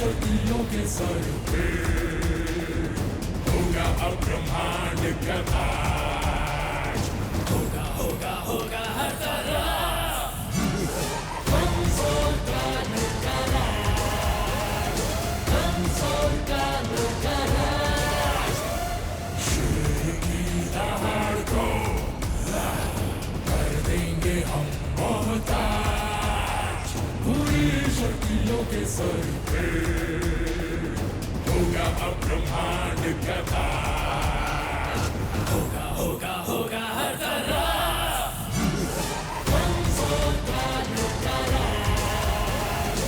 शक्तियों के सर पे होगा अब ब्रह्मांड का ताज। होगा होगा होगा हर तरह कंसोल का राज, कंसोल का राज। शेर की दहाड़ को कर देंगे हम मोहताज। पूरी शक्तियों के सर पे होगा अब ब्रह्मांड का ताज। होगा होगा होगा हर तरह कंसोल का राज,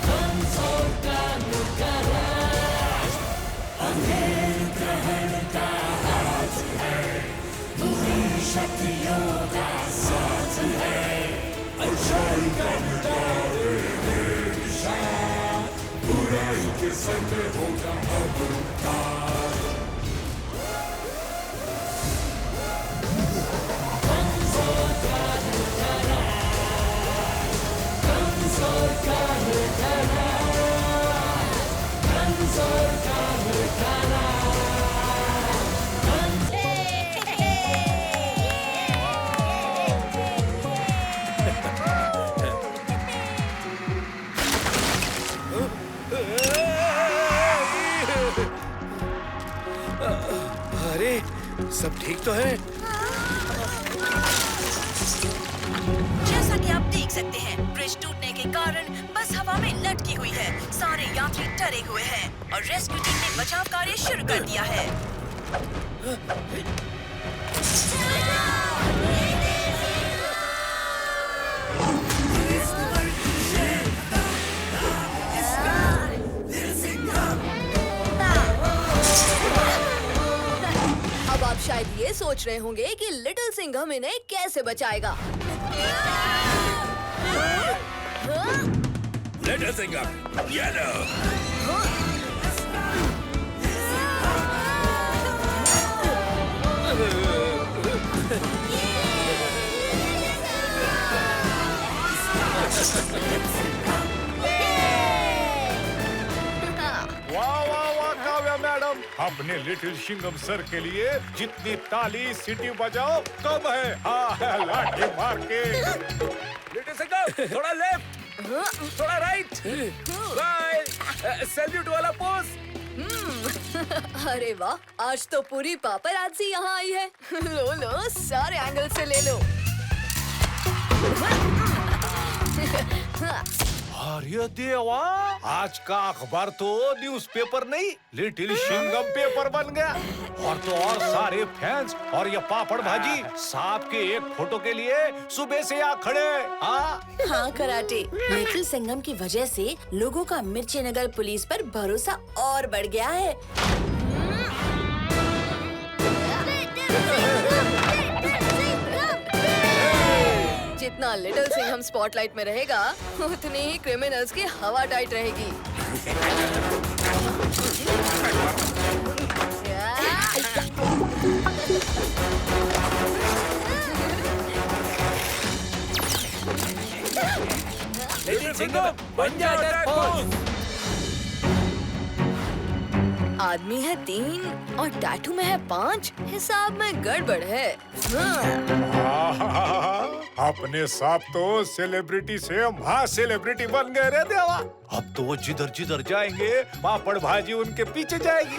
कंसोल का राज। अंधेर ग्रहण का हाथ है, पूरी शक्तियों का साथ है। अच्छाई का बुराई के सर पे होगा अब ताज। कंसोल का राज, कंसोल का राज, कंसोल का अरे सब ठीक तो है? जैसा कि आप देख सकते हैं, ब्रिज टूटने के कारण बस हवा में लटकी हुई है। सारे यात्री डरे हुए हैं और रेस्क्यू टीम ने बचाव कार्य शुरू कर दिया है। अब आप शायद ये सोच रहे होंगे कि लिटिल सिंघम इन्हें कैसे बचाएगा। Little Singham, yellow. वाह वाह वाह काव्या मैडम, अपने लिटिल सिंघम सर के लिए जितनी ताली सीटी बजाओ कम है। हाँ लाठी मार के। लिटिल सिंघम, थोड़ा लेफ्ट, थोड़ा राइट, स्माइल, सैल्यूट वाला पोज। अरे वाह, आज तो पूरी पापराज़ी यहाँ आई है। लो लो, सारे एंगल से ले लो। अरे देवा, आज का अखबार तो न्यूज़पेपर नहीं, लिटिल सिंघम पेपर बन गया। और तो और सारे फैंस और ये पापड़ भाजी सांप के एक फोटो के लिए सुबह से आ खड़े। हाँ कराटे, लिटिल सिंघम की वजह से लोगों का मिर्ची नगर पुलिस पर भरोसा और बढ़ गया है। जितना लिटिल सिंघम स्पॉटलाइट में रहेगा, उतनी ही क्रिमिनल्स की हवा टाइट रहेगी। लिटिल सिंघम, बन जा डरपोक। आदमी है 3 और टैटू में है 5, हिसाब में गड़बड़ है। अपने सांप तो सेलिब्रिटी से महा सेलिब्रिटी बन गए रे देवा। अब तो वो जिधर जिधर जाएंगे पापड़ भाजी उनके पीछे जाएगी।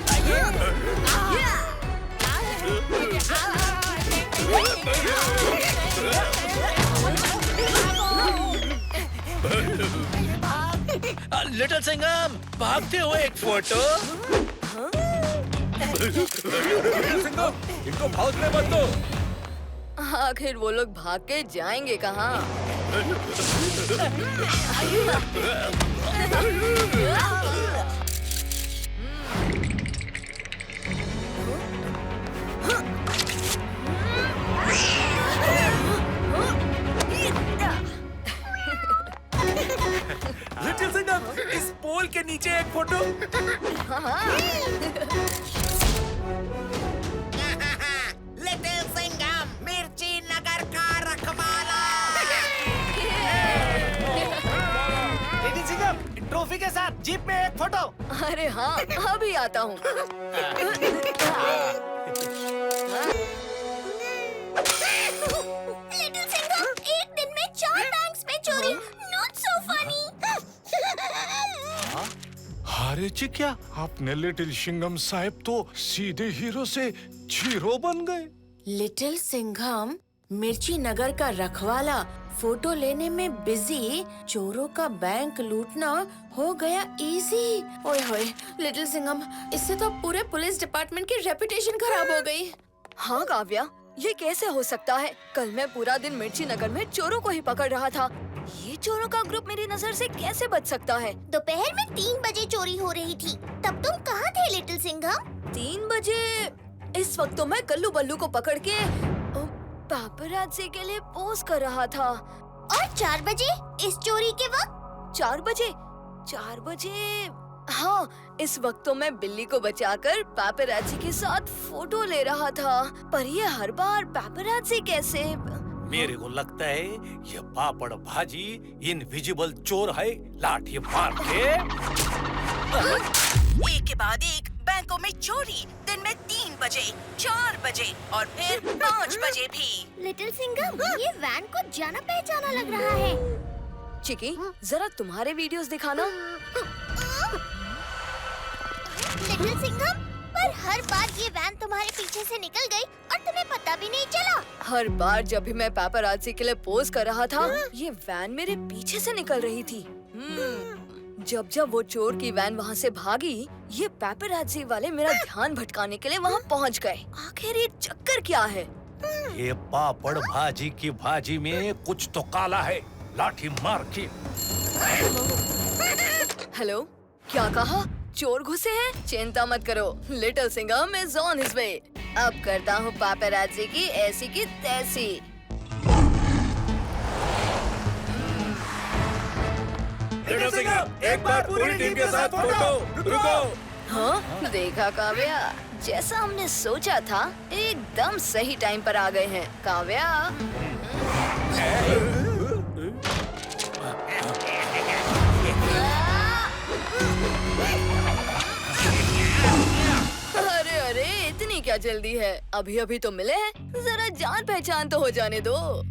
लिटिल सिंघम, भागते हुए एक फोटो। लिटिल सिंघम, इनको भागने मत दो। आखिर वो लोग भाग के जाएंगे कहाँ? लिटिल सिंघम, इस पोल के नीचे एक फोटो। लिटिल सिंघम, मिर्ची नगर का रखवाला। लिटिल सिंघम, ट्रॉफी सेल्फी के साथ जीप में एक फोटो। अरे हाँ, अभी आता हूँ। लिटिल सिंघम, एक दिन में 4 बैंक्स में चोरी, नॉट सो फनी। अरे चिकिया, अपने लिटिल सिंघम साहब तो सीधे हीरो से जीरो बन गए। लिटिल सिंघम मिर्ची नगर का रखवाला फोटो लेने में बिजी, चोरों का बैंक लूटना हो गया इजी। ओए होए, लिटिल सिंघम, इससे तो पूरे पुलिस डिपार्टमेंट की रेपुटेशन खराब हो गई। हाँ काव्या, ये कैसे हो सकता है? कल मैं पूरा दिन मिर्ची नगर में चोरों को ही पकड़ रहा था। ये चोरों का ग्रुप मेरी नजर से कैसे बच सकता है? दोपहर में 3 बजे चोरी हो रही थी, तब तुम कहाँ थे लिटिल सिंघम? 3 बजे? इस वक्त तो मैं कल्लू बल्लू को पकड़ के पापराज़ी के लिए पोज कर रहा था। और 4 बजे इस चोरी के वक्त? 4 बजे? 4 बजे? हाँ, इस वक्त तो मैं बिल्ली को बचाकर पापराज़ी के साथ फोटो ले रहा था। पर ये हर बार पापराज़ी कैसे? मेरे को लगता है ये पापड़ भाजी इनविजिबल चोर है। लाठी मार के एक के बाद एक बैंकों में चोरी, दिन में 3 बजे, 4 बजे और फिर 5 बजे भी। लिटिल सिंघम, ये वैन को जाना पहचाना लग रहा है। चिकी, जरा तुम्हारे वीडियोस दिखाना। लिटिल सिंघम, पर हर बार ये वैन तुम्हारे पीछे से निकल गई और तुम्हें पता भी नहीं चला। हर बार जब भी मैं पापराज़ी के लिए पोज कर रहा था, ये वैन मेरे पीछे से निकल रही थी। जब जब वो चोर की वैन वहाँ से भागी, ये पापराज़ी वाले मेरा ध्यान भटकाने के लिए वहाँ पहुँच गए। आखिर ये चक्कर क्या है? ये पापड़ भाजी की भाजी में कुछ तो काला है। लाठी मार के। हेलो, क्या कहा? चोर घुसे हैं? चिंता मत करो, little Singham is on his way. अब करता हूँ पापराज़ी की ऐसी की तैसी। लिटिल सिंघम, एक बार पूरी टीम के साथ फोटो। रुको। हाँ, देखा काव्या, जैसा हमने सोचा था एकदम सही टाइम पर आ गए हैं। काव्या, अरे अरे, इतनी क्या जल्दी है? अभी अभी तो मिले हैं, जरा जान पहचान तो हो जाने दो।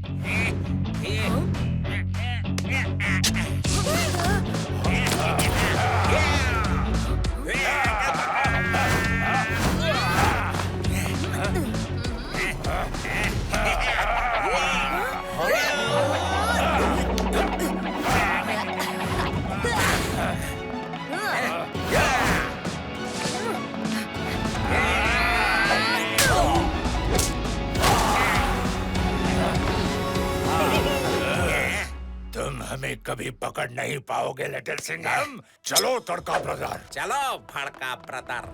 तुम हमें कभी पकड़ नहीं पाओगे लिटिल सिंघम। चलो तड़का ब्रदर। चलो भड़का ब्रदर।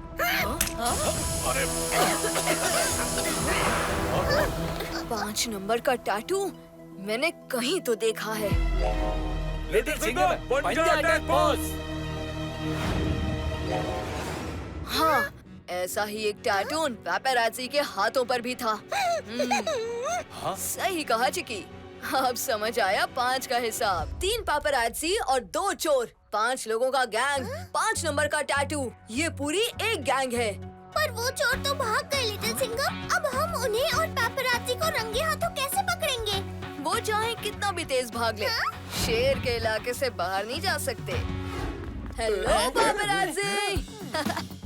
5 नंबर का टैटू मैंने कहीं तो देखा है। लिटिल सिंघम, पंजा अटैक पोज। हाँ, ऐसा ही एक टैटू पापराज़ी के हाथों पर भी था। सही कहा चिकी। अब समझ आया 5 का हिसाब। 3 पापराज़ी और 2 चोर, 5 लोगों का गैंग, 5 नंबर का टैटू, ये पूरी एक गैंग है। पर वो चोर तो भाग गए लिटिल सिंघम। अब हम उन्हें और पापराज़ी को रंगे हाथों कैसे पकड़ेंगे? वो चाहे कितना भी तेज भाग ले, शेर के इलाके से बाहर नहीं जा सकते। हेलो पापराज़ी।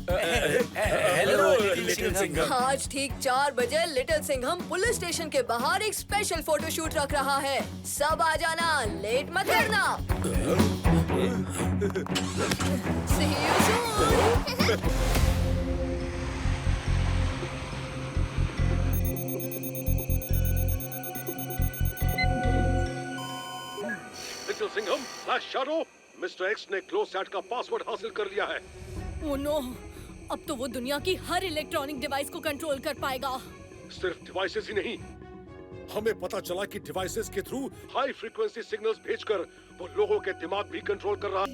Hello little Singham. आज ठीक 4 बजे लिटिल सिंघम पुलिस स्टेशन के बाहर एक स्पेशल फोटो शूट रख रहा है। सब आ जाना, लेट मत करना। See you soon. Little Singham, flash shadow, mister x ने क्लोज चैट का पासवर्ड हासिल कर लिया है। ओह नो, अब तो वो दुनिया की हर इलेक्ट्रॉनिक डिवाइस को कंट्रोल कर पाएगा। सिर्फ डिवाइसेस ही नहीं, हमें पता चला कि डिवाइसेस के थ्रू हाई फ्रीक्वेंसी सिग्नल्स भेजकर वो लोगों के दिमाग भी कंट्रोल कर रहा है।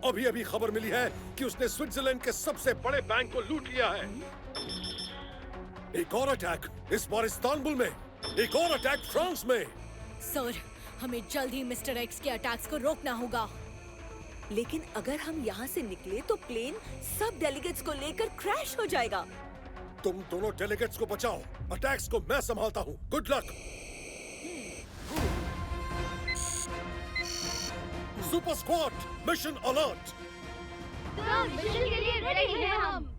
अभी अभी खबर मिली है कि उसने स्विट्जरलैंड के सबसे बड़े बैंक को लूट लिया है। एक और अटैक, इस बार इस्तांबुल में। एक और अटैक फ्रांस में। सर, हमें जल्द ही मिस्टर एक्स के अटैक्स को रोकना होगा। लेकिन अगर हम यहाँ से निकले तो प्लेन सब डेलीगेट्स को लेकर क्रैश हो जाएगा। तुम दोनों डेलीगेट्स को बचाओ, अटैक्स को मैं संभालता हूँ। Good luck. Super squad, mission alert. Mission के लिए रेडी हैं हम।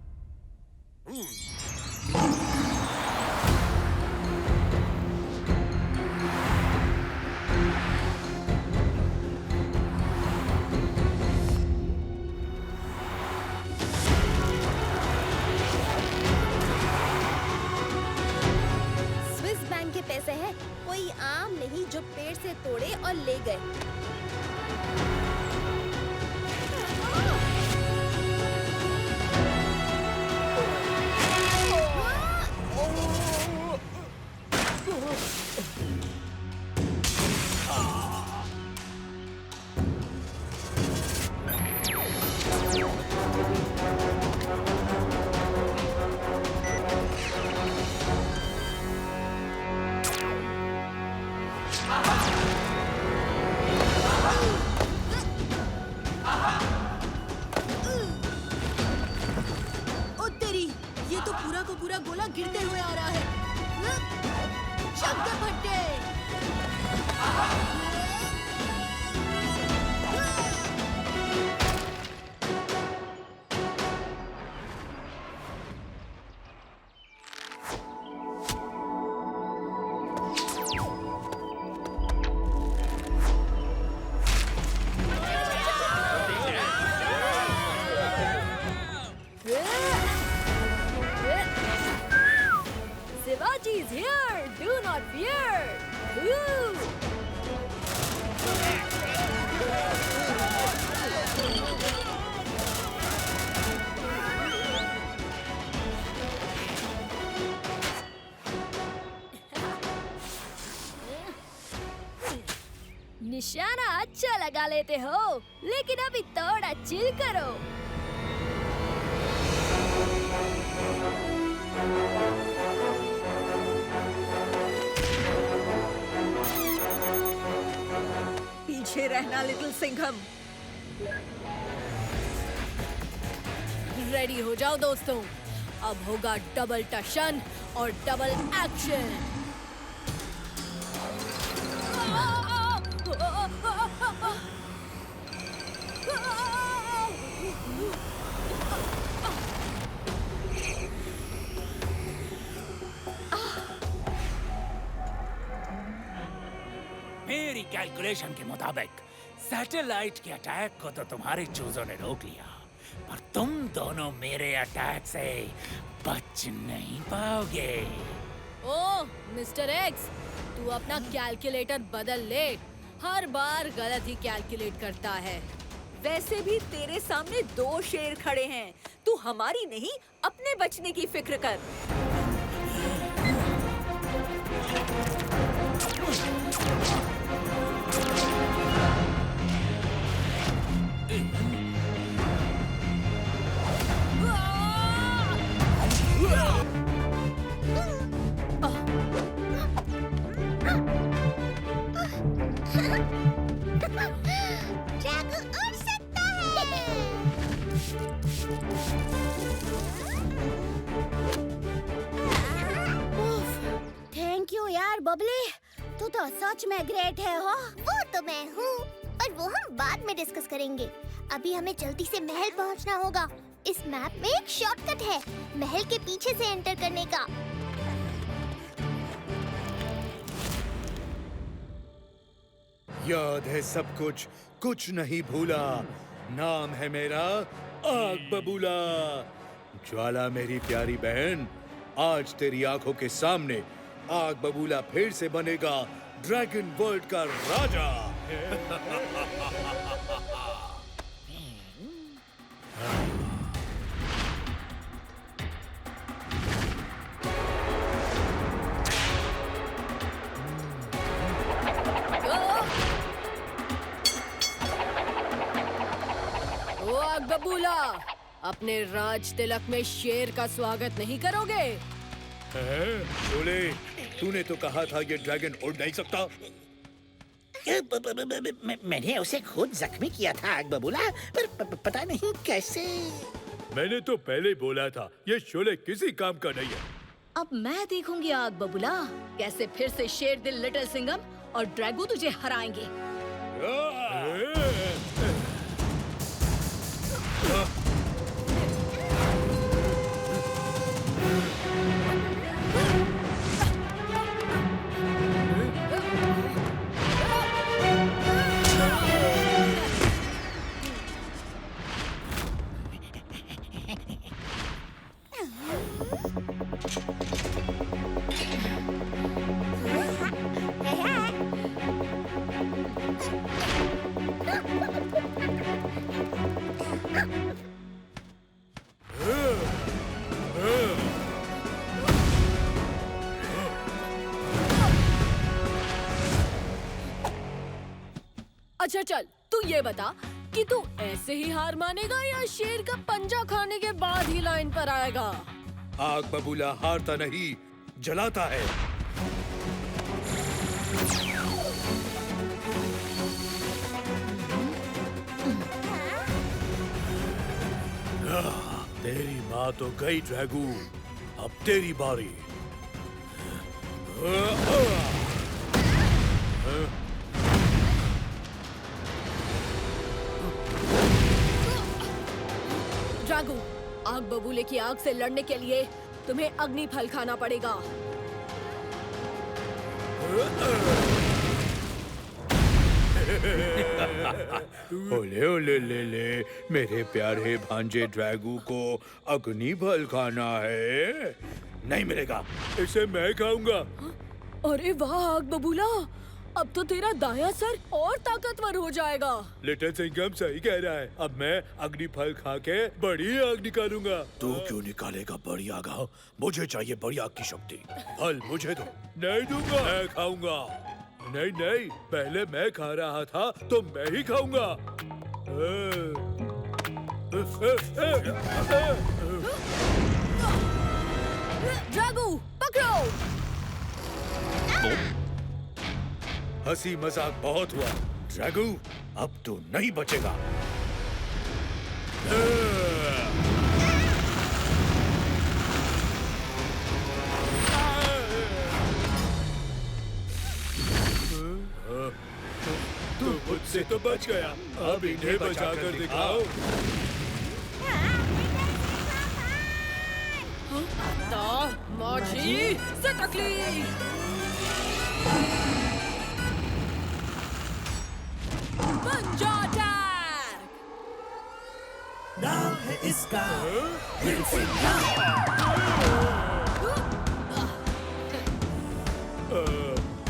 स्विस बैंक के पैसे हैं, कोई आम नहीं जो पेड़ से तोड़े और ले गए। पूरा गोला गिरते हुए आ रहा है। शंकर भट्टे। Shivaji is here! Do not fear! Woo! निशाना अच्छा लगा लेते हो, लेकिन अभी थोड़ा चिल करो। पीछे रहना लिटिल सिंघम। रेडी हो जाओ दोस्तों, अब होगा डबल टशन और डबल एक्शन। मेरी कैलकुलेशन के मुताबिक सैटेलाइट के अटैक को तो तुम्हारे चूजों ने रोक लिया, पर तुम दोनों मेरे अटैक से बच नहीं पाओगे। ओह मिस्टर एक्स, तू अपना कैलकुलेटर बदल ले, हर बार गलत ही कैलकुलेट करता है। वैसे भी तेरे सामने 2 शेर खड़े हैं, तू हमारी नहीं अपने बचने की फिक्र कर। ड्रैगन उड़ सकता है। थैंक यू यार बबली, तू तो सच में ग्रेट है हो। वो तो मैं हूँ, और वो हम बाद में डिस्कस करेंगे। अभी हमें जल्दी से महल पहुँचना होगा। इस मैप में एक शॉर्टकट है महल के पीछे से एंटर करने का। याद है सब कुछ, कुछ नहीं भूला। नाम है मेरा आग बबूला। ज्वाला मेरी प्यारी बहन, आज तेरी आंखों के सामने आग बबूला फिर से बनेगा ड्रैगन वर्ल्ड का राजा। ओ आग बबूला, अपने राज तिलक में शेर का स्वागत नहीं करोगे? शोले, तूने तो कहा था ये ड्रैगन उड़ नहीं सकता। मैंने उसे खुद जख्मी किया था आग बबूला, पर पता नहीं कैसे। मैंने तो पहले ही बोला था ये शोले किसी काम का नहीं है। अब मैं देखूंगी आग बबूला कैसे फिर से शेर दिल लिटिल सिंघम और ड्रैगो तुझे हराएंगे। अच्छा चल, तू ये बता कि तू ऐसे ही हार मानेगा या शेर का पंजा खाने के बाद ही लाइन पर आएगा? आग बबूला हारता नहीं, जलाता है। तेरी माँ तो गई ड्रैगू, अब तेरी बारी। ड्रैगो, आग बबूले की आग से लड़ने के लिए तुम्हें अग्नि फल खाना पड़ेगा। ओले ओले ले मेरे प्यारे भांजे ड्रैगू को अग्नि फल खाना है। नहीं मिलेगा, इसे मैं खाऊंगा। अरे वाह आग बबूला, अब तो तेरा दायां सर और ताकतवर हो जाएगा। लिटिल सिंघम सही कह रहा है, अब मैं अग्नि फल खा के बड़ी आग निकालूंगा। तू क्यों निकालेगा बड़ी आग? मुझे चाहिए बड़ी आग की शक्ति। फल मुझे दो। नहीं दूंगा, मैं खाऊंगा। नहीं नहीं, पहले मैं खा रहा था तो मैं ही खाऊंगा। ड्रैगो पकड़ो। हंसी मजाक बहुत हुआ ड्रैगू, अब तू नहीं बचेगा। तू मुझसे तो बच गया, अब इन्हें बचा कर दिखाओ। माझी सटकली। पंजा अटैक। नाम है इसका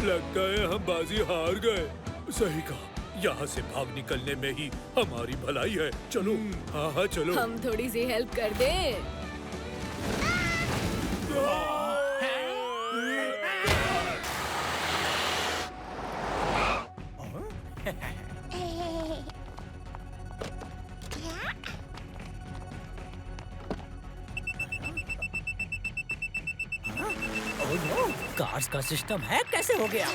लगता है हम बाजी हार गए। सही कहा, यहाँ से भाग निकलने में ही हमारी भलाई है। चलो, हाँ हाँ चलो। हम थोड़ी सी हेल्प कर दें। कार्स का सिस्टम है, कैसे हो गया?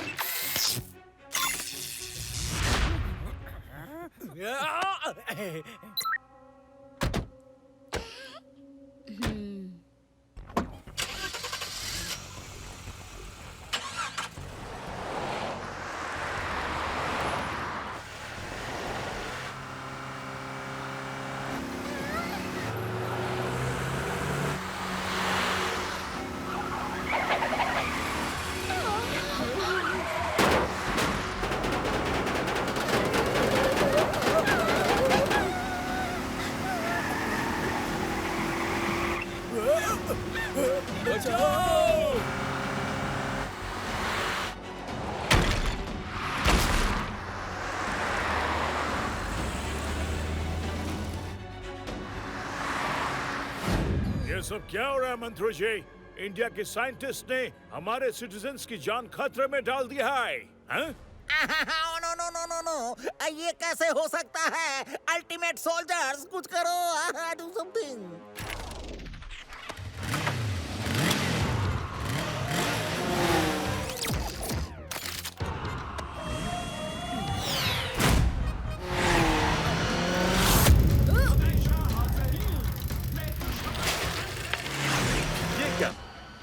ये सब क्या हो रहा है मंत्री जी? इंडिया के साइंटिस्ट ने हमारे सिटीजन्स की जान खतरे में डाल दिया है। No no no no no, ये कैसे हो सकता है? अल्टीमेट सोल्जर्स, कुछ करो, डू समथिंग।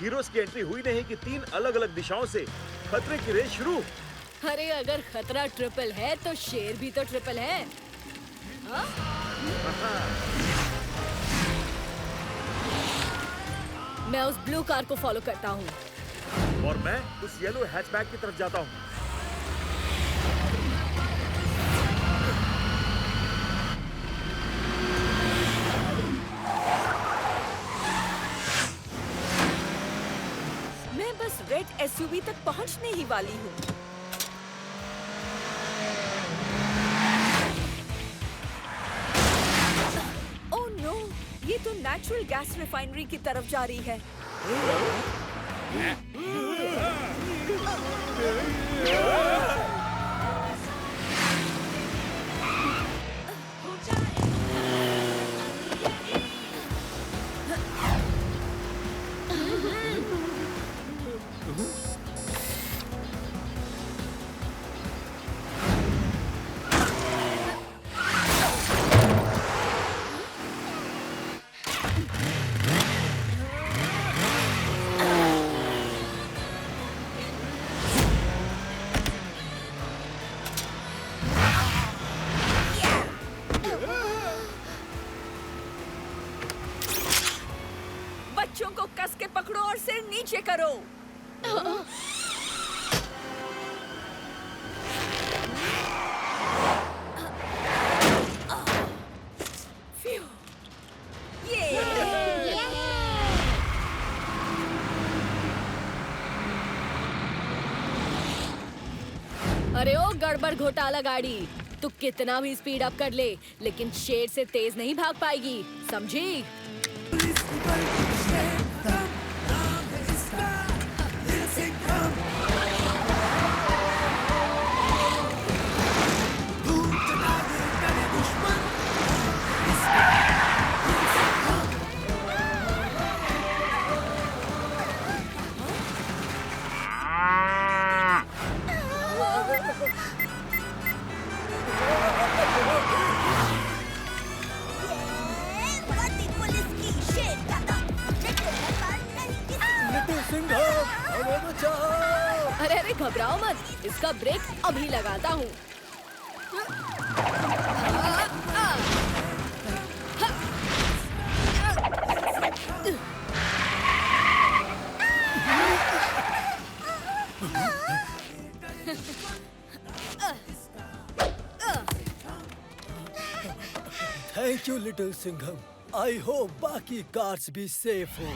हीरोज की एंट्री हुई नहीं कि 3 अलग-अलग दिशाओं से खतरे की रेस शुरू। अरे अगर खतरा ट्रिपल है तो शेर भी तो ट्रिपल है। हाँ? मैं उस ब्लू कार को फॉलो करता हूँ। और मैं उस येलो हैचबैक की तरफ जाता हूँ। मैं बस रेड एसयूवी तक पहुंचने ही वाली हूँ। ओह नो, ये तो नेचुरल गैस रिफाइनरी की तरफ जा रही है। बच्चों को कस के पकड़ो और सिर नीचे करो। Phew. अरे ओ गड़बड़ घोटाला गाड़ी, तू कितना भी स्पीड अप कर ले लेकिन शेर से तेज नहीं भाग पाएगी, समझी? अरे अरे घबराओ मत, इसका ब्रेक अभी लगाता हूँ। Thank you little Singham. I hope बाकी कार्स भी सेफ हो।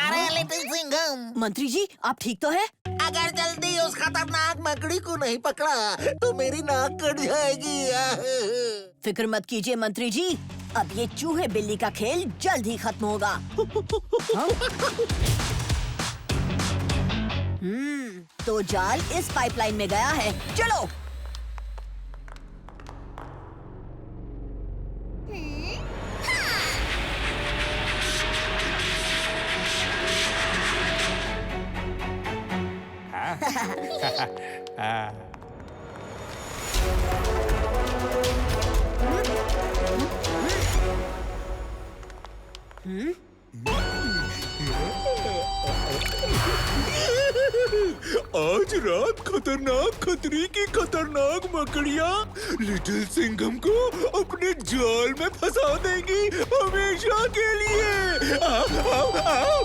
अरे लिटिल सिंघम, मंत्री जी आप ठीक तो हैं? अगर जल्दी उस खतरनाक मकड़ी को नहीं पकड़ा तो मेरी नाक कट जाएगी। फिक्र मत कीजिए मंत्री जी, अब ये चूहे बिल्ली का खेल जल्द ही खत्म होगा। तो जाल इस पाइपलाइन में गया है, चलो। आज रात खतरनाक खतरे की खतरनाक मकड़ियाँ लिटिल सिंघम को अपने जाल में फंसा देंगी हमेशा के लिए। आओ, आओ, आओ।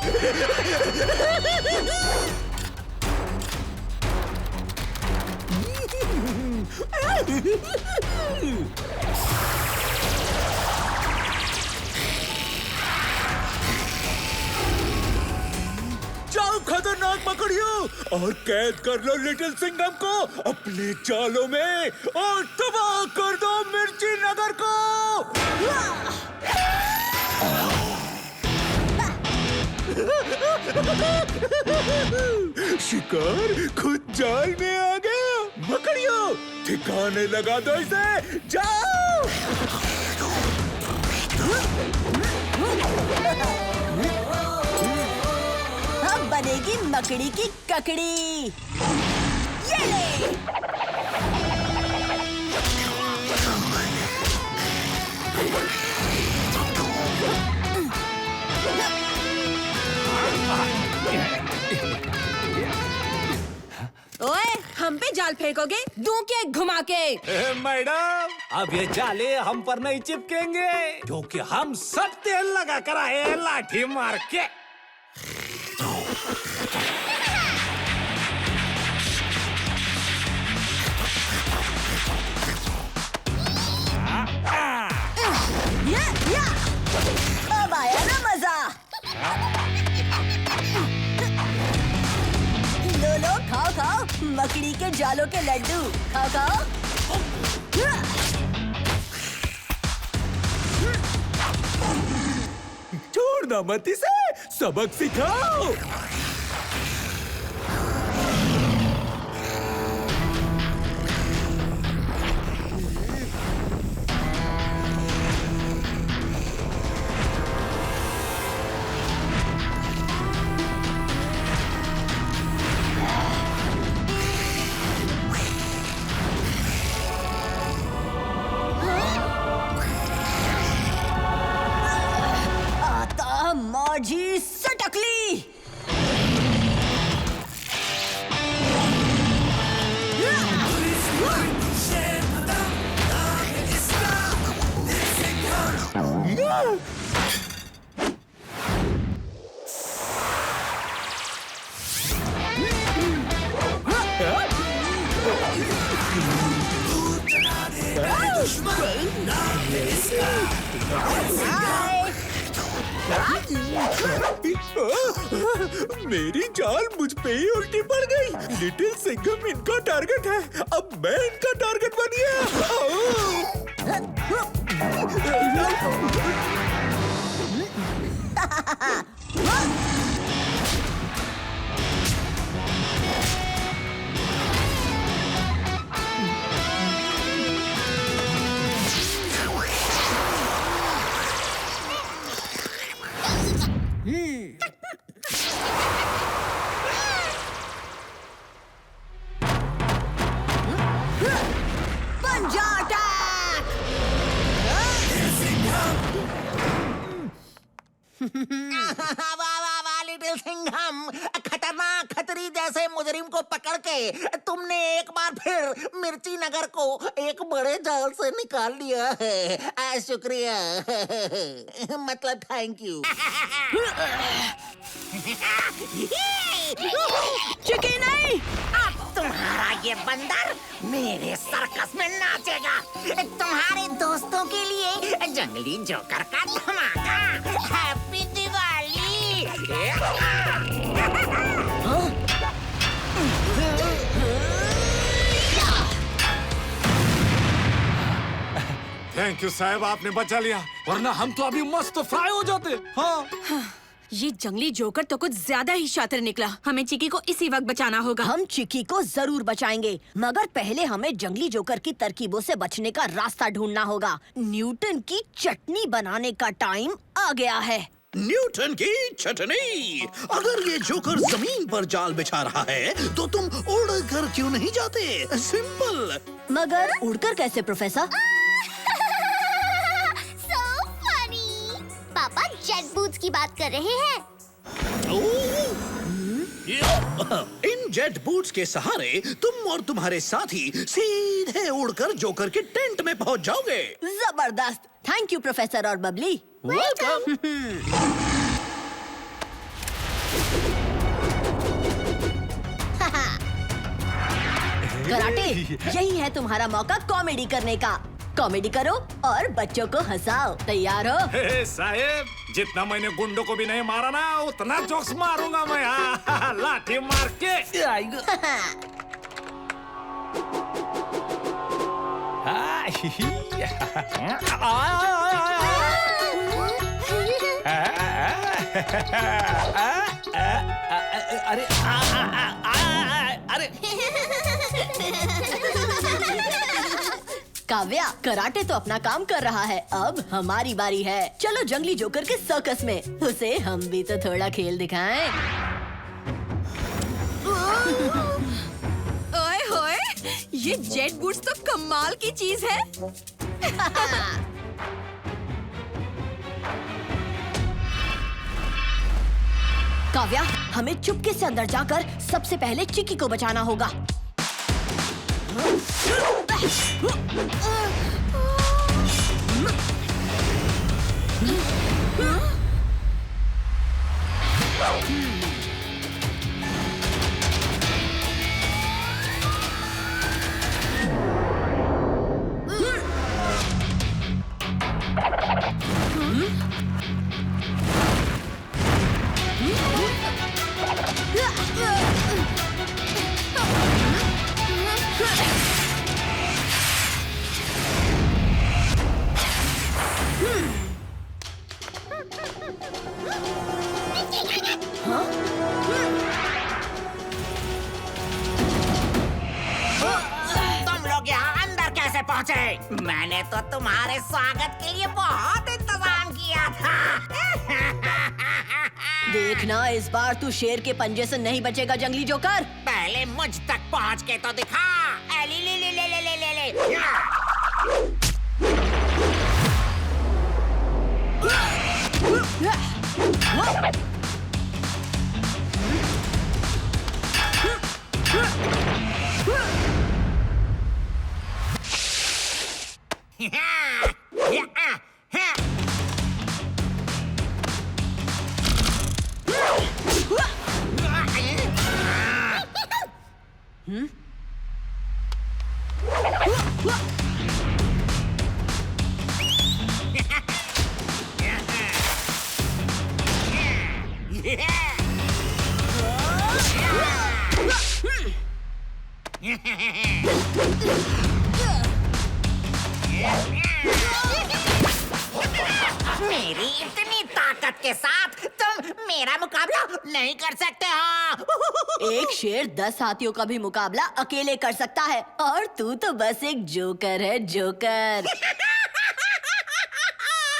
जाओ खतरनाक मकड़ियों और कैद कर लो लिटिल सिंघम को अपने जालों में और तबाह कर दो मिर्ची नगर को। शिकार खुद जाल में आ गया। मकड़ियों ठिकाने लगा दो इसे, जाओ। अब बनेगी मकड़ी की ककड़ी। ये ले। ओए, हम पे जाल फेंकोगे? दूं के घुमा के? मैडम, अब ये जाले हम पर नहीं चिपकेंगे, क्योंकि हम सब तेल लगा कर आए हैं लाठी मार के। अब आया ना मजा। लो खाओ खाओ, मकड़ी के जालों के लड्डू खाओ खाओ। छोड़ना मत इसे, सबक सिखाओ। मौजी सटकली। मेरी जाल मुझ पे ही उल्टी पड़ गई। लिटिल सिंघम इनका टारगेट है, अब मैं इनका टारगेट बन गया। लिटिल सिंघम, खतरनाक खतरी जैसे मुजरिम को पकड़ के तुमने एक बार फिर मिर्ची नगर को एक बड़े जाल से निकाल लिया है। शुक्रिया, मतलब थैंक यू। चिकी नहीं, अब तुम्हारा ये बंदर मेरे सर्कस में नाचेगा। तुम्हारे दोस्तों के लिए जंगली जोकर का धमाका। हैप्पी दिवाली। थैंक यू साहब, आपने बचा लिया, वरना हम तो अभी मस्त फ्राई हो जाते। हाँ। ये जंगली जोकर तो कुछ ज्यादा ही शातिर निकला। हमें चिकी को इसी वक्त बचाना होगा। हम चिकी को जरूर बचाएंगे, मगर पहले हमें जंगली जोकर की तरकीबों से बचने का रास्ता ढूंढना होगा। न्यूटन की चटनी बनाने का टाइम आ गया है। न्यूटन की चटनी। अगर ये जोकर जमीन पर जाल बिछा रहा है तो तुम उड़कर क्यों नहीं जाते? सिंपल। मगर उड़कर कैसे प्रोफेसर? So funny। पापा जेट बूट्स की बात कर रहे हैं। इन जेट बूट्स के सहारे तुम और तुम्हारे साथी सीधे उड़कर जोकर के टेंट में पहुंच जाओगे। जबरदस्त, थैंक यू प्रोफेसर और बबली। वेलकम। कराटे, यही है तुम्हारा मौका कॉमेडी करने का। कॉमेडी करो और बच्चों को हंसाओ। तैयार हो? साहेब, जितना मैंने गुंडों को भी नहीं मारा ना, उतना जोक्स मारूंगा मैं। हाँ, लाठी मार के। अरे काव्या, कराटे तो अपना काम कर रहा है, अब हमारी बारी है। चलो जंगली जोकर के सर्कस में, उसे हम भी तो थोड़ा खेल दिखाएं। ओए होए, ये जेट बूट्स तो कमाल की चीज है। काव्या, हमें चुपके से अंदर जाकर सबसे पहले चिक्की को बचाना होगा। तुम लोग यहाँ अंदर कैसे पहुँचे? मैंने तो तुम्हारे स्वागत के लिए बहुत इंतजाम किया था। देखना, इस बार तू शेर के पंजे से नहीं बचेगा जंगली जोकर। पहले मुझ तक पहुँच के तो दिखा। ले ले ले ले ले ले ले ले। मेरी इतनी ताकत के साथ तुम मेरा मुकाबला नहीं कर सकते हो। एक शेर 10 हाथियों का भी मुकाबला अकेले कर सकता है, और तू तो बस एक जोकर है, जोकर।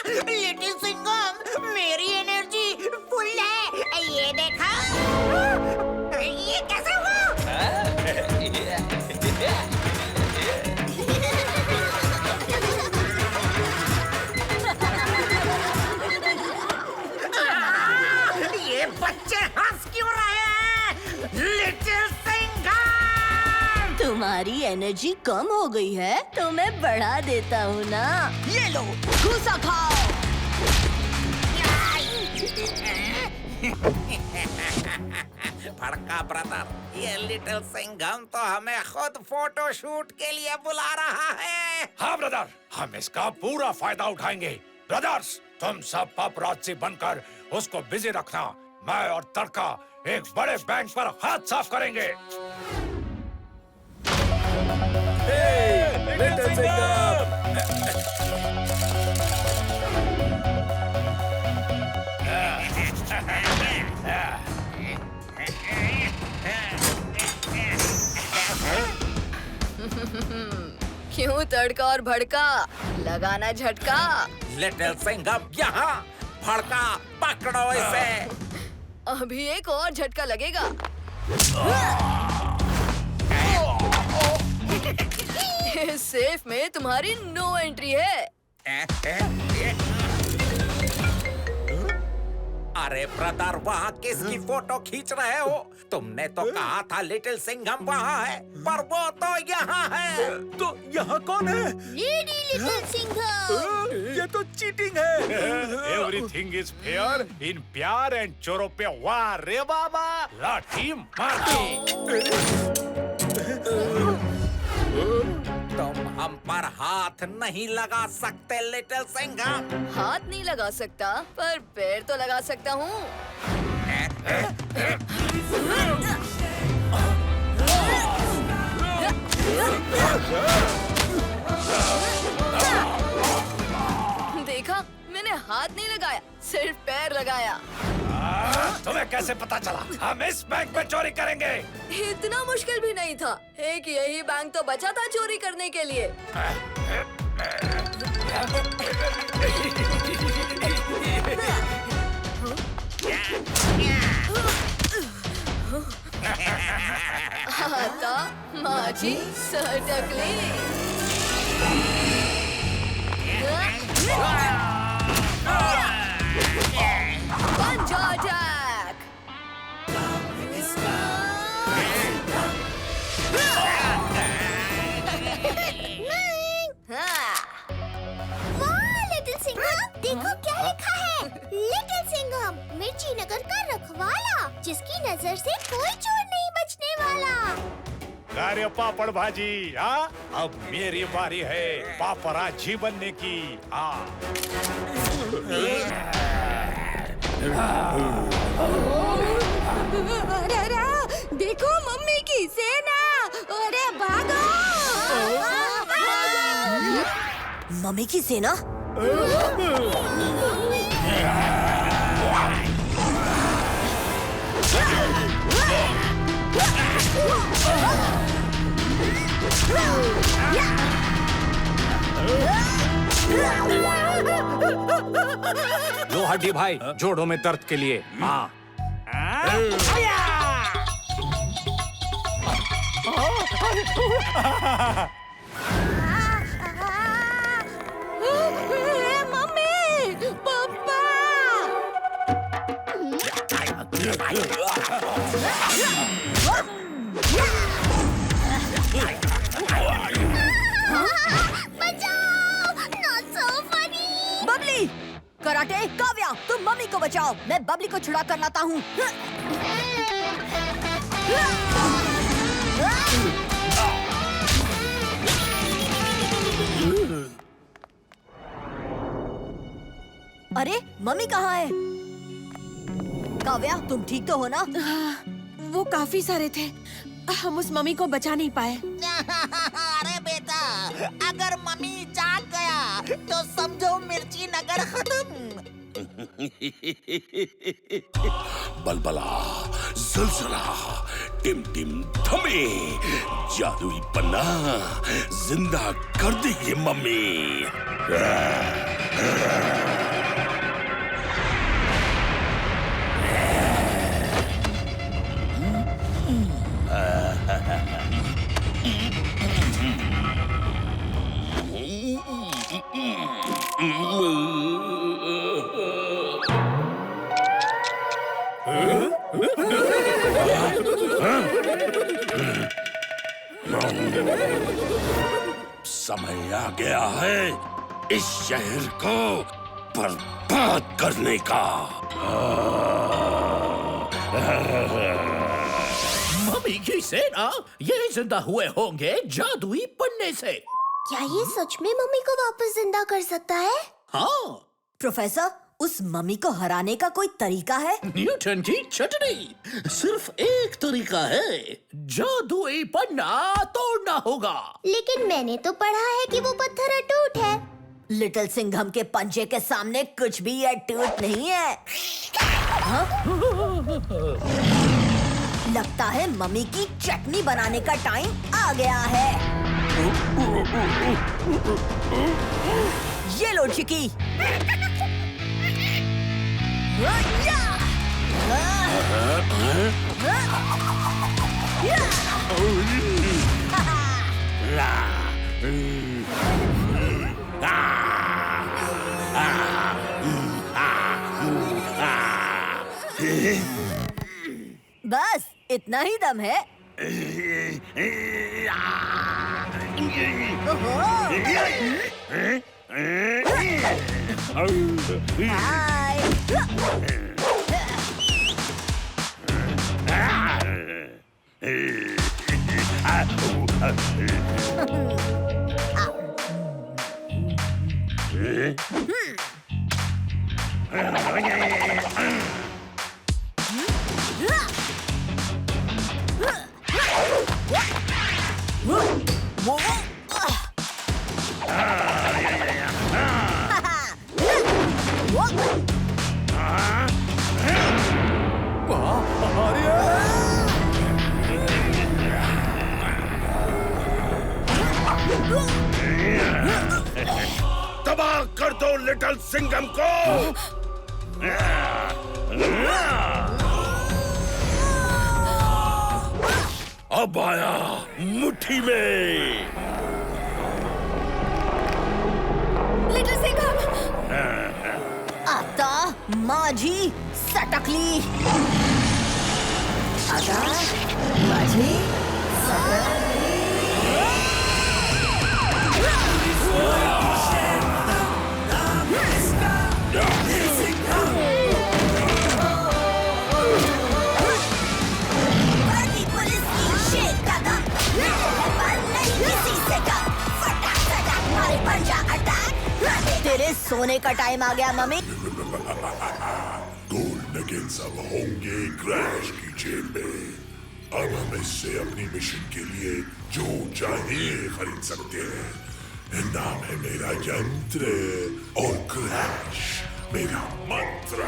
लिटिल सिंघम, मेरी एनर्जी फुल है। ये देखा, ये कैसे हुआ? ये बच्चे हंस क्यों रहे हैं? लिटिल सिंघम! तुम्हारी एनर्जी कम हो गई है तो मैं बढ़ा देता हूँ ना। ये लो, घूसा खाओ। भड़का ब्रदर, ये लिटिल सिंघम तो हमें खुद फोटो शूट के लिए बुला रहा है। हाँ ब्रदर, हम इसका पूरा फायदा उठाएंगे। ब्रदर्स, तुम सब पापरात्सी बनकर उसको बिजी रखना। मैं और तड़का एक बड़े बैंक पर हाथ साफ करेंगे। लिटिल सिंघम! क्यों तड़का और भड़का, लगाना झटका। लिटिल सिंघम यहाँ, भड़का पकड़ो इसे। अभी एक और झटका लगेगा। इस सेफ में तुम्हारी नो एंट्री है। अरे ब्रदर, वहाँ किसकी फोटो खींच रहे हो? तुमने तो कहा था लिटिल सिंघम वहाँ है, पर वो तो यहाँ है। तो यहाँ कौन है? Lady little Singham. ये तो चीटिंग है। एवरीथिंग इज फेयर इन प्यार एंड चोरों पे वाह रे बाबा, लाठी मार। तुम हम पर हाथ नहीं लगा सकते लिटिल सिंघम। हाथ नहीं लगा सकता, पर पैर तो लगा सकता हूँ। देखा, मैंने हाथ नहीं लगाया, सिर्फ पैर लगाया। तुम्हें कैसे पता चला? हम इस बैंक में चोरी करेंगे। इतना मुश्किल भी नहीं था, एक यही बैंक तो बचा था चोरी करने के लिए। आता माझी सटकली। पंजा अटैक। अरे पापड़ भाजी, हाँ अब मेरी बारी है पापराजी बनने की। हाँ अरे देखो मम्मी की सेना, अरे भागो! मम्मी की सेना? लो हड्डी भाई, जोड़ों में दर्द के लिए। हाँ मम्मी, पापा! बबली, कराटे, काव्या, तुम मम्मी को बचाओ, मैं बबली को छुड़ा कर लाता हूँ। अरे मम्मी कहाँ है? काव्या, तुम ठीक तो हो ना? वो काफी सारे थे, हम उस मम्मी को बचा नहीं पाए। अरे बेटा, अगर मम्मी जाग गया तो समझो मिर्ची नगर खत्म। बलबला, जलजला, टिम टिम थमे, जादुई पन्ना जिंदा कर देगी मम्मी। समय आ गया है इस शहर को बर्बाद करने का। मम्मी की सेना ये जिंदा हुए होंगे जादुई पन्ने से। क्या ये सच में मम्मी को वापस जिंदा कर सकता है? हाँ। प्रोफेसर, उस मम्मी को हराने का कोई तरीका है? न्यूटन की चटनी, सिर्फ एक तरीका है, जादुई पन्ना तोड़ना होगा। लेकिन मैंने तो पढ़ा है कि वो पत्थर अटूट है। लिटिल सिंघम के पंजे के सामने कुछ भी अटूट नहीं है। हाँ? लगता है मम्मी की चटनी बनाने का टाइम आ गया है। ये लो चिकी। बस इतना ही दम है। तबाह कर दो लिटिल सिंघम को। अब आया मुट्ठी में। लिटिल सिंघम आता माझी सटकली। आता माझी सटकली। पुलिस की शेर का दम। सोने का टाइम आ गया मम्मी। गोल्ड नगेट्स अब होंगे क्रैश की जेल में। अब हम इससे अपनी मिशन के लिए जो चाहिए खरीद सकते हैं। नाम है मेरा यंत्र और क्रैश मेरा मंत्र।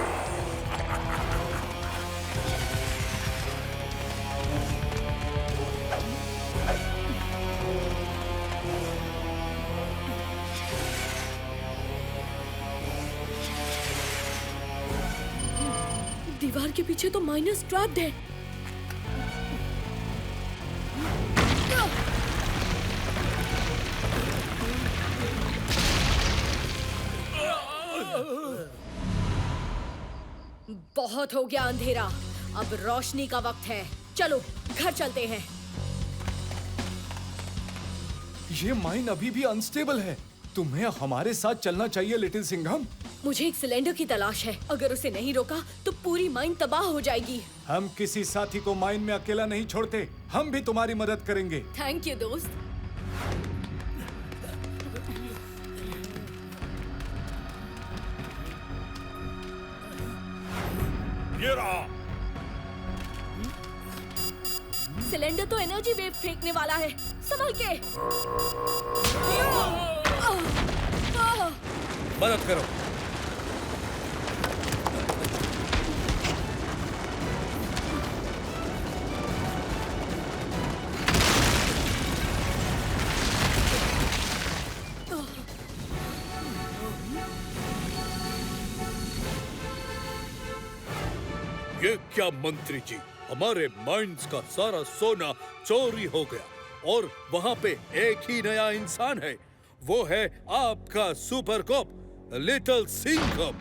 दीवार के पीछे तो माइनस ट्रैप्ड है। बहुत हो गया अंधेरा, अब रोशनी का वक्त है। चलो घर चलते हैं। ये माइन अभी भी अनस्टेबल है। तुम्हें हमारे साथ चलना चाहिए लिटिल सिंघम। मुझे एक सिलेंडर की तलाश है। अगर उसे नहीं रोका तो पूरी माइन तबाह हो जाएगी। हम किसी साथी को माइन में अकेला नहीं छोड़ते। हम भी तुम्हारी मदद करेंगे। थैंक यू दोस्त। ये रहा। सिलेंडर तो एनर्जी वेव फेंकने वाला है। संभल के। मदद करो। ये क्या मंत्री जी, हमारे माइंस का सारा सोना चोरी हो गया और वहाँ पे एक ही नया इंसान है। वो है आपका सुपर कॉप लिटिल सिंघम।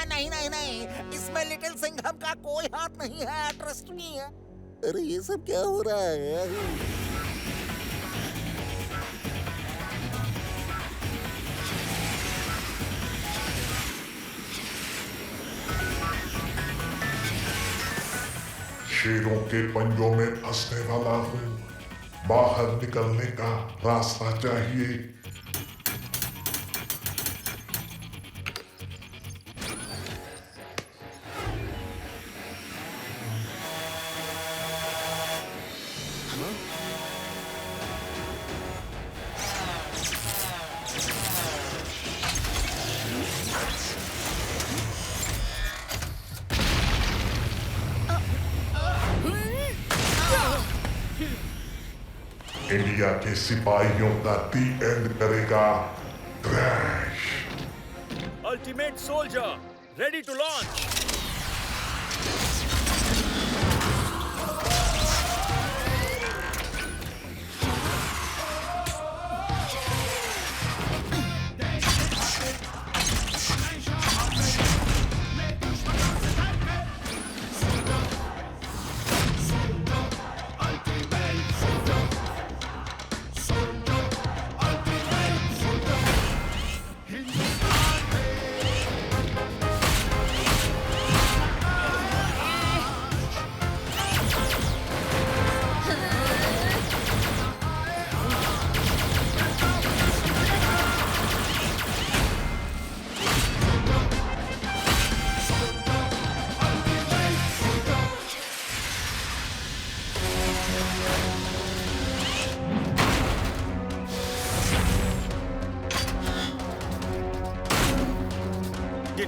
नहीं नहीं नहीं, इसमें लिटिल सिंघम का कोई हाथ नहीं है। Trust me. अरे ये सब क्या हो रहा है? शेरों के पंजों में फंसने वाला हूँ। बाहर निकलने का रास्ता चाहिए। इंडिया के सिपाहियों का दी एंड करेगा crash. Ultimate soldier ready to launch.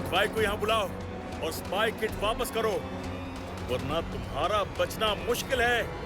Spy को यहाँ बुलाओ और स्पाई किट वापस करो, वरना तुम्हारा बचना मुश्किल है।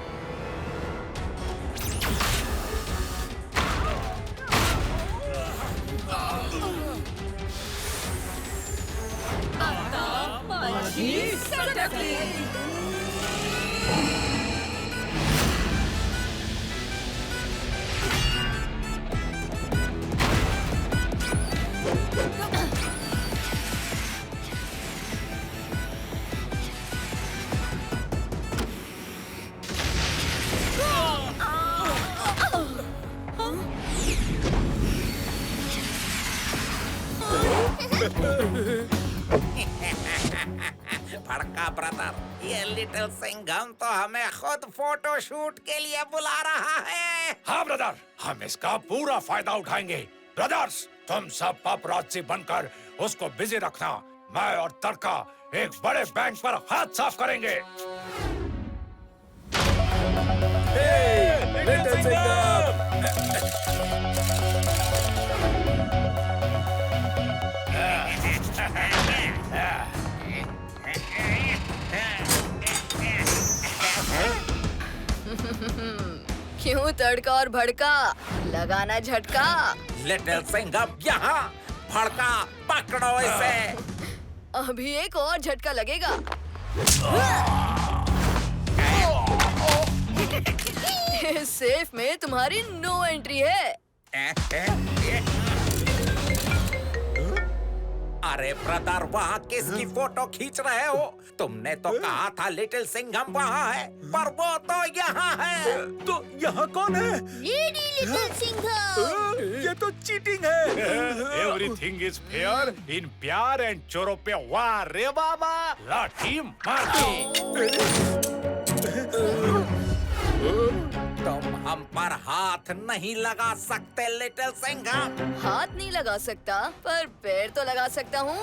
भड़का ब्रदर, ये लिटिल सिंघम तो हमें खुद फोटो शूट के लिए बुला रहा है। हाँ ब्रदर, हम इसका पूरा फायदा उठाएंगे। ब्रदर्स, तुम सब पापरात्सी बनकर उसको बिजी रखना। मैं और तरका एक बड़े बैंक पर हाथ साफ करेंगे। लिटिल सिंघम! क्यों तड़का और भड़का, लगाना झटका। लिटिल सिंघम यहाँ, भड़का पकड़ो इसे। अभी एक और झटका लगेगा। इस सेफ में तुम्हारी नो एंट्री है। अरे ब्रदर, वहाँ किसकी फोटो खींच रहे हो? तुमने तो कहा था लिटिल सिंघम वहाँ है, पर वो तो यहाँ है। तो यहाँ कौन है? लिटिल सिंघम। ये तो चीटिंग है। एवरीथिंग इज फेयर इन प्यार एंड चोरों पे वाह रे बाबा, लाठी मार। तुम हम पर हाथ नहीं लगा सकते लिटिल सिंघम। हाथ नहीं लगा सकता, पर पैर तो लगा सकता हूँ।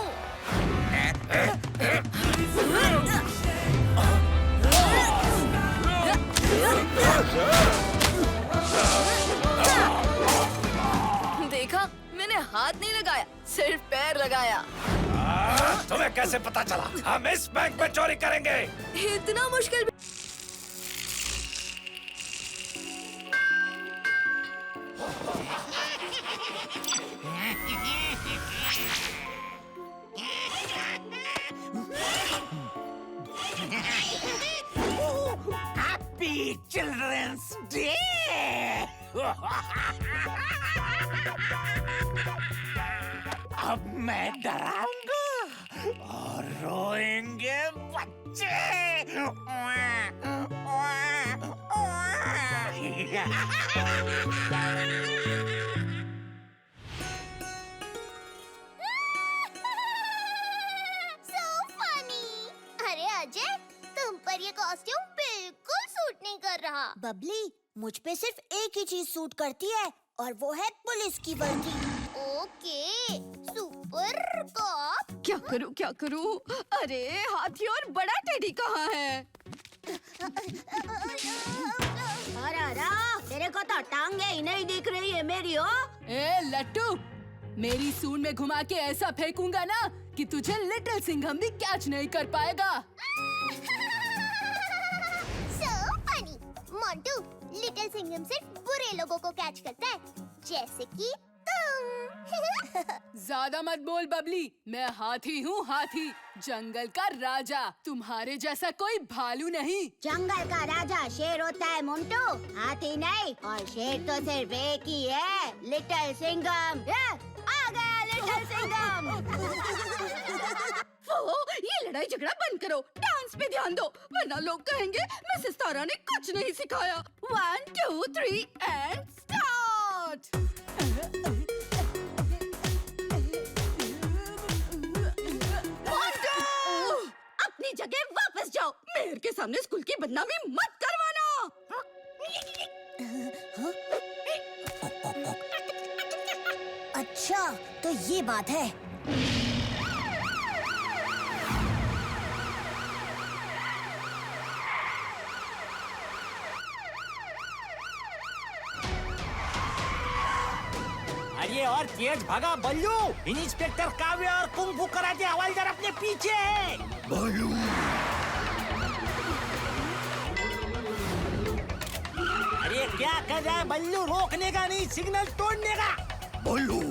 देखा, मैंने हाथ नहीं लगाया, सिर्फ पैर लगाया। तुम्हें कैसे पता चला हम इस बैंक में चोरी करेंगे? इतना मुश्किल हैप्पी चिल्ड्रंस डे। अब मैं डराऊंगा और रोएंगे बच्चे। अरे अजय, तुम पर ये कॉस्ट्यूम बिल्कुल सूट नहीं कर रहा। बबली, मुझ पे सिर्फ एक ही चीज सूट करती है और वो है पुलिस की वर्दी। Okay, super cop. क्या करूं? अरे हाथी और बड़ा टेडी कहाँ है? अरे तेरे को तो टांगे ही नहीं दिख रही है मेरी। हो ए लट्टू, मेरी सूंड में घुमा के ऐसा फेंकूंगा ना कि तुझे लिटिल सिंघम भी कैच नहीं कर पाएगा। So funny. Montu, little Singham सिर्फ बुरे लोगों को कैच करता है, जैसे कि तुम। ज्यादा मत बोल बबली, मैं हाथी हूँ, हाथी, जंगल का राजा। तुम्हारे जैसा कोई भालू नहीं। जंगल का राजा शेर होता है मोंटू, हाथी नहीं। और शेर तो सिर्फ एक ही है, लिटिल सिंघम। आ गया लिटिल सिंघम। ये लड़ाई झगड़ा बंद करो, डांस पे ध्यान दो, वरना लोग कहेंगे मिसेस तारा ने कुछ नहीं सिखाया। 1 2 3 एंड स्टार्ट। अपनी जगह वापस जाओ, मेहर के सामने स्कूल की बदनामी मत करवाना। अच्छा, तो ये बात है। अरे और तेज भागा बल्लू। इंस्पेक्टर काव्य और कुंग फू कराटे हवलदार अपने पीछे है। बल्लू, अरे क्या कर रहा है बल्लू? रोकने का नहीं, सिग्नल तोड़ने का। बल्लू,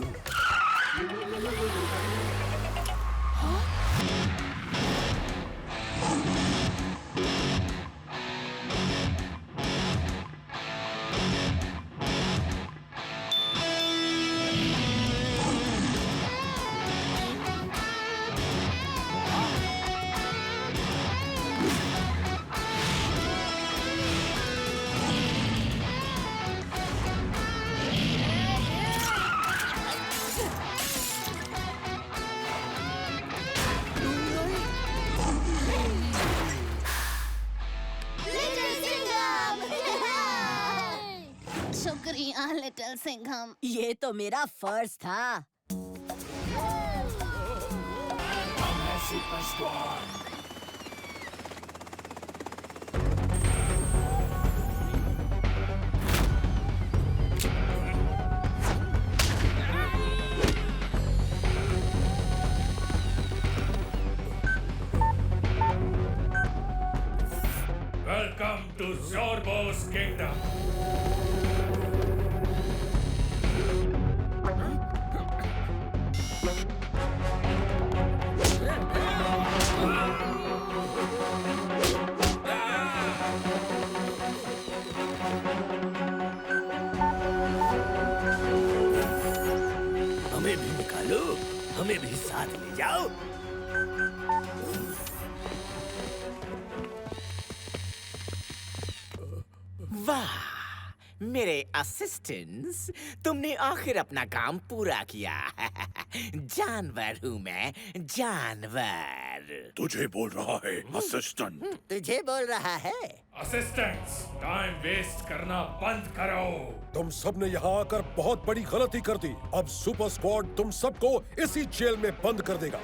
शुक्रिया लिटिल सिंघम। ये तो मेरा फर्ज था। Welcome to Zorbo's Kingdom. हमें भी निकालो, हमें भी साथ ले जाओ। वाह मेरे असिस्टेंट्स, तुमने आखिर अपना काम पूरा किया। जानवर हूँ मैं, जानवर। तुझे बोल रहा है असिस्टेंट। तुझे बोल रहा है। असिस्टेंट्स, टाइम वेस्ट करना बंद करो। तुम सबने यहाँ आकर बहुत बड़ी गलती कर दी। अब सुपर स्क्वाड तुम सबको इसी जेल में बंद कर देगा।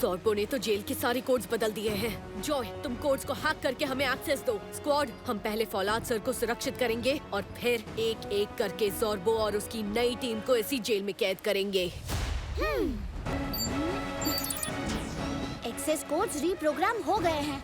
ज़ॉर्बो ने तो जेल के सारे कोड्स बदल दिए हैं। जॉय, तुम कोड्स को हैक करके हमें एक्सेस दो। स्क्वाड, हम पहले फौलाद सर को सुरक्षित करेंगे और फिर एक एक करके ज़ॉर्बो और उसकी नई टीम को इसी जेल में कैद करेंगे। एक्सेस कोड्स रीप्रोग्राम हो गए हैं।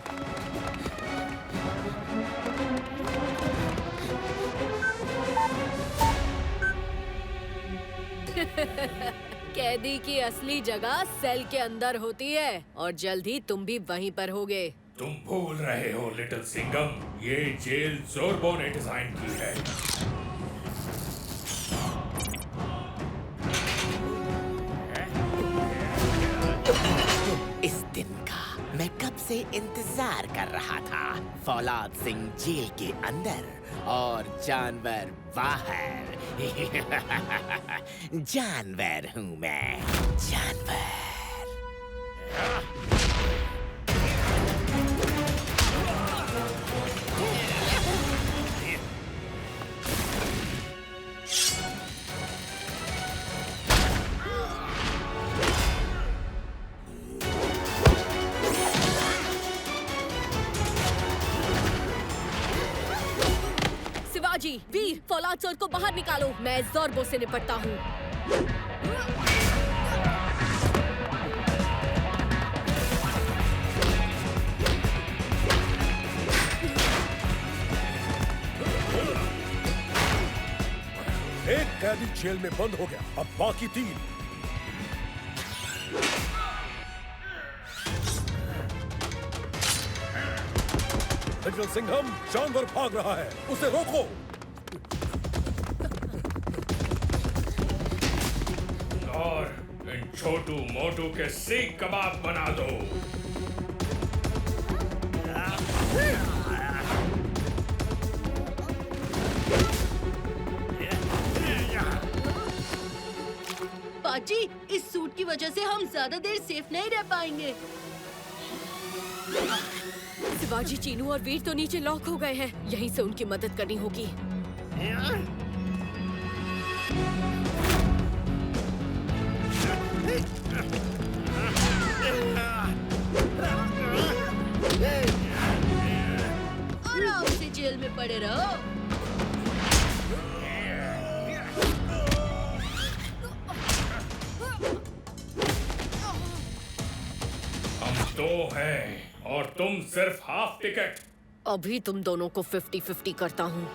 कैदी की असली जगह सेल के अंदर होती है और जल्द ही तुम भी वहीं पर होगे। तुम भूल रहे हो लिटिल सिंघम, ये जेल ज़ोर्बो ने डिजाइन की है। इस दिन का मैं कब से इंतजार कर रहा था। फौलाद सिंह जेल के अंदर और जानवर बाहर। जानवर हूँ मैं, जानवर। शिवाजी, वीर, फौलाद सर को बाहर निकालो। मैं ज़ॉर्बो से निपटता हूँ। एक कैदी जेल में बंद हो गया, अब बाकी 3। लिटिल सिंघम, जानवर भाग रहा है, उसे रोको। और इन छोटू मोटू के सीख कबाब बना दो। पाची, इस सूट की वजह से हम ज्यादा देर सेफ नहीं रह पाएंगे। शिवाजी, चीनू और वीर तो नीचे लॉक हो गए हैं। यहीं से उनकी मदद करनी होगी। आराम से जेल में पड़े रहो। हम 2 हैं और तुम सिर्फ हाफ टिकट। अभी तुम दोनों को 50-50 करता हूँ।